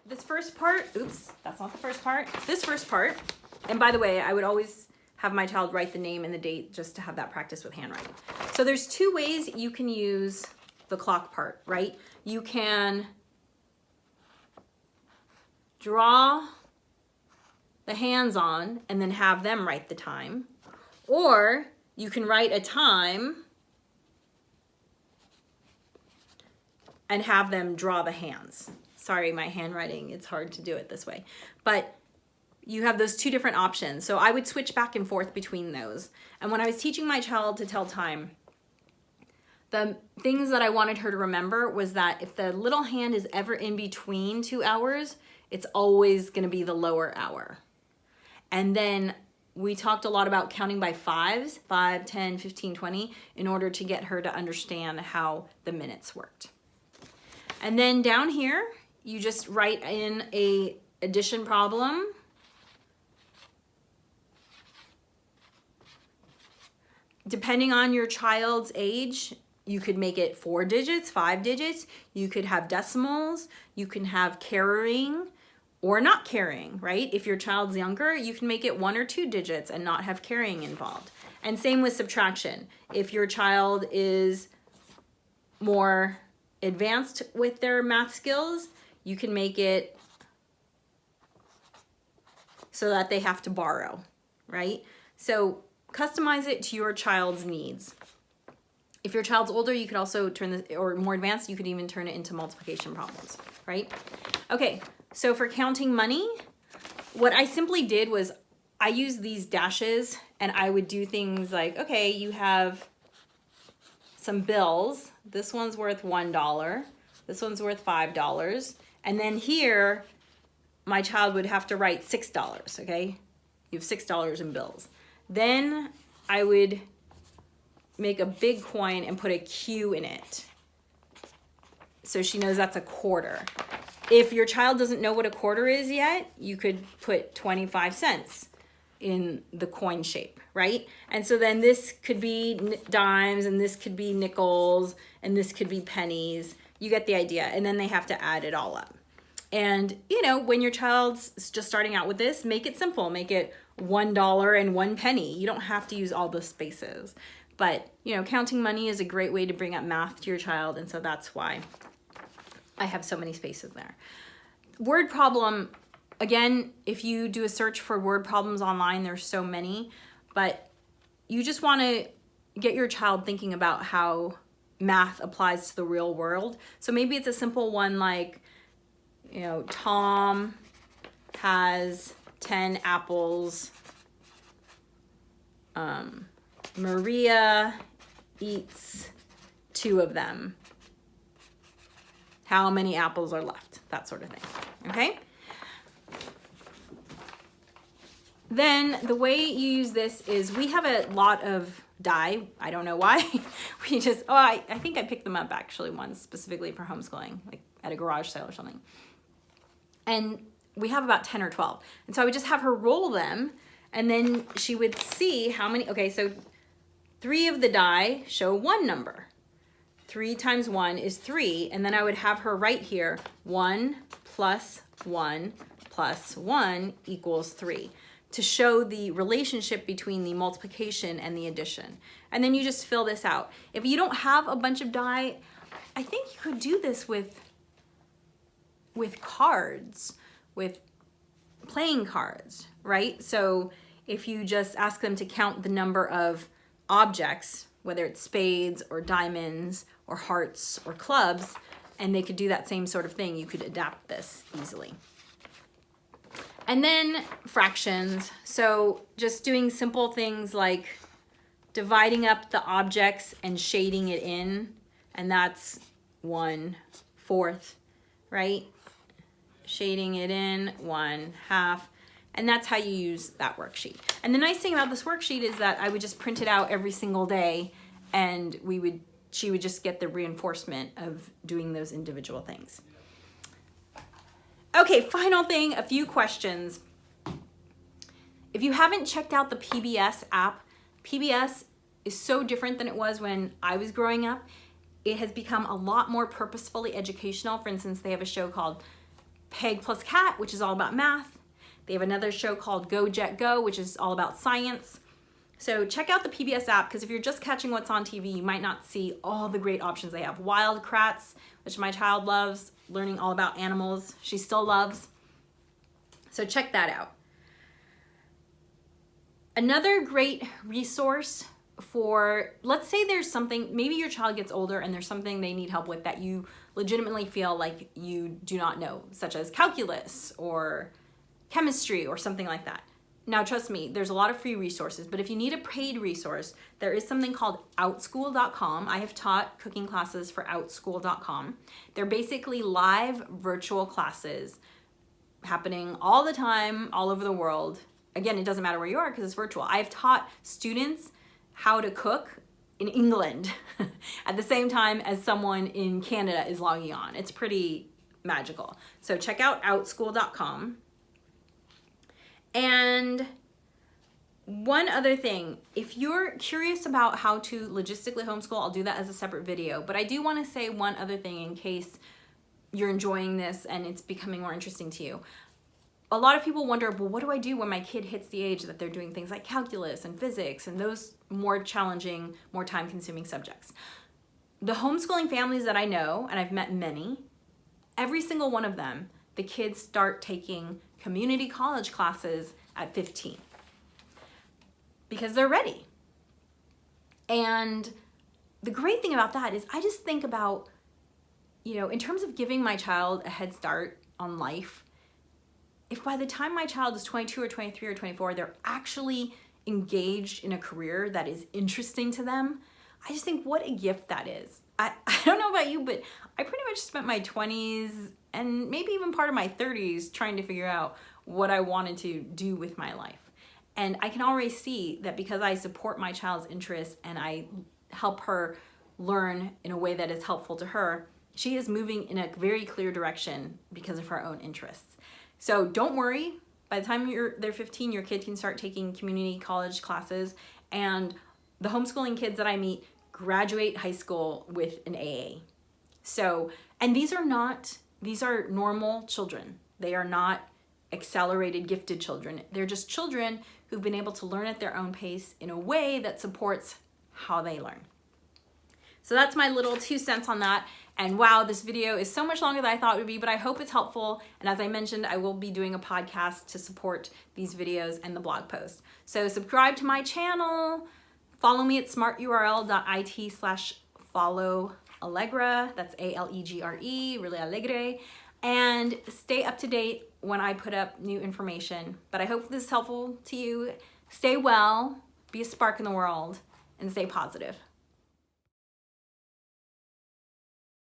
This first part, oops, that's not the first part. This first part, and by the way, I would always have my child write the name and the date just to have that practice with handwriting. So there's two ways you can use the clock part, right? You can draw the hands on and then have them write the time, or you can write a time and have them draw the hands. Sorry, my handwriting, it's hard to do it this way. But you have those two different options. So I would switch back and forth between those. And when I was teaching my child to tell time, the things that I wanted her to remember was that if the little hand is ever in between 2 hours, it's always gonna be the lower hour. And then we talked a lot about counting by fives, 5, 10, 15, 20, in order to get her to understand how the minutes worked. And then down here, you just write in a addition problem. Depending on your child's age, you could make it 4 digits, 5 digits. You could have decimals. You can have carrying or not carrying, right? If your child's younger, you can make it 1 or 2 digits and not have carrying involved. And same with subtraction. If your child is more advanced with their math skills, you can make it so that they have to borrow, right? So customize it to your child's needs. If your child's older, you could also turn this, or more advanced, you could even turn it into multiplication problems, right? Okay, so for counting money, what I simply did was I used these dashes and I would do things like, okay, you have some bills. This one's worth $1. This one's worth $5. And then here, my child would have to write $6, okay? You have $6 in bills. Then I would make a big coin and put a Q in it, so she knows that's a quarter. If your child doesn't know what a quarter is yet, you could put 25 cents in the coin shape, right? And so then this could be dimes, and this could be nickels, and this could be pennies. You get the idea. And then they have to add it all up. And, you know, when your child's just starting out with this, make it simple. Make it $1 and 1 penny. You don't have to use all the spaces. But, you know, counting money is a great way to bring up math to your child. And so that's why I have so many spaces there. Word problem, again, if you do a search for word problems online, there's so many. But you just want to get your child thinking about how math applies to the real world. So maybe it's a simple one like, you know, Tom has 10 apples. Maria eats 2 of them. How many apples are left? That sort of thing, okay? Then the way you use this is we have a lot of die. I don't know why. We just, I think I picked them up actually once specifically for homeschooling, like at a garage sale or something. And we have about 10 or 12. And so I would just have her roll them, and then she would see how many, okay, so 3 of the die show 1 number. 3 times 1 is 3, and then I would have her write here, 1 plus 1 plus 1 equals 3, to show the relationship between the multiplication and the addition. And then you just fill this out. If you don't have a bunch of die, I think you could do this with cards, with playing cards, right? So if you just ask them to count the number of objects, whether it's spades or diamonds or hearts or clubs, and they could do that same sort of thing, you could adapt this easily. And then fractions. So just doing simple things like dividing up the objects and shading it in, and that's 1/4, right? Shading it in, 1/2. And that's how you use that worksheet. And the nice thing about this worksheet is that I would just print it out every single day, and she would just get the reinforcement of doing those individual things. Okay, final thing, a few questions. If you haven't checked out the PBS app, PBS is so different than it was when I was growing up. It has become a lot more purposefully educational. For instance, they have a show called Peg plus Cat, which is all about math. They have another show called Go Jet Go, which is all about science. So check out the PBS app, because if you're just catching what's on TV, you might not see all the great options they have. Wild Kratts, which my child loves, learning all about animals, she still loves. So check that out. Another great resource for, let's say there's something, maybe your child gets older and there's something they need help with that you legitimately feel like you do not know, such as calculus or chemistry or something like that. Now, trust me, there's a lot of free resources, but if you need a paid resource, there is something called outschool.com. I have taught cooking classes for outschool.com. They're basically live virtual classes happening all the time, all over the world. Again, it doesn't matter where you are because it's virtual. I've taught students how to cook in England at the same time as someone in Canada is logging on. It's pretty magical. So check out outschool.com. And one other thing, if you're curious about how to logistically homeschool, I'll do that as a separate video. But I do want to say one other thing in case you're enjoying this and it's becoming more interesting to you. A lot of people wonder, well, what do I do when my kid hits the age that they're doing things like calculus and physics and those more challenging, more time-consuming subjects? The homeschooling families that I know, and I've met many, every single one of them, the kids start taking community college classes at 15 because they're ready. And the great thing about that is I just think about, you know, in terms of giving my child a head start on life, if by the time my child is 22 or 23 or 24, they're actually engaged in a career that is interesting to them, I just think what a gift that is. I don't know about you, but I pretty much spent my 20s and maybe even part of my 30s trying to figure out what I wanted to do with my life. And I can already see that because I support my child's interests and I help her learn in a way that is helpful to her, she is moving in a very clear direction because of her own interests. So don't worry, by the time they're 15, your kid can start taking community college classes, and the homeschooling kids that I meet graduate high school with an AA. So, and these are normal children. They are not accelerated gifted children. They're just children who've been able to learn at their own pace in a way that supports how they learn. So that's my little 2 cents on that. And wow, this video is so much longer than I thought it would be, but I hope it's helpful. And as I mentioned, I will be doing a podcast to support these videos and the blog post. So subscribe to my channel. Follow me at smarturl.it/follow Alegra. That's A-L-E-G-R-E, really alegre. And stay up to date when I put up new information. But I hope this is helpful to you. Stay well, be a spark in the world, and stay positive.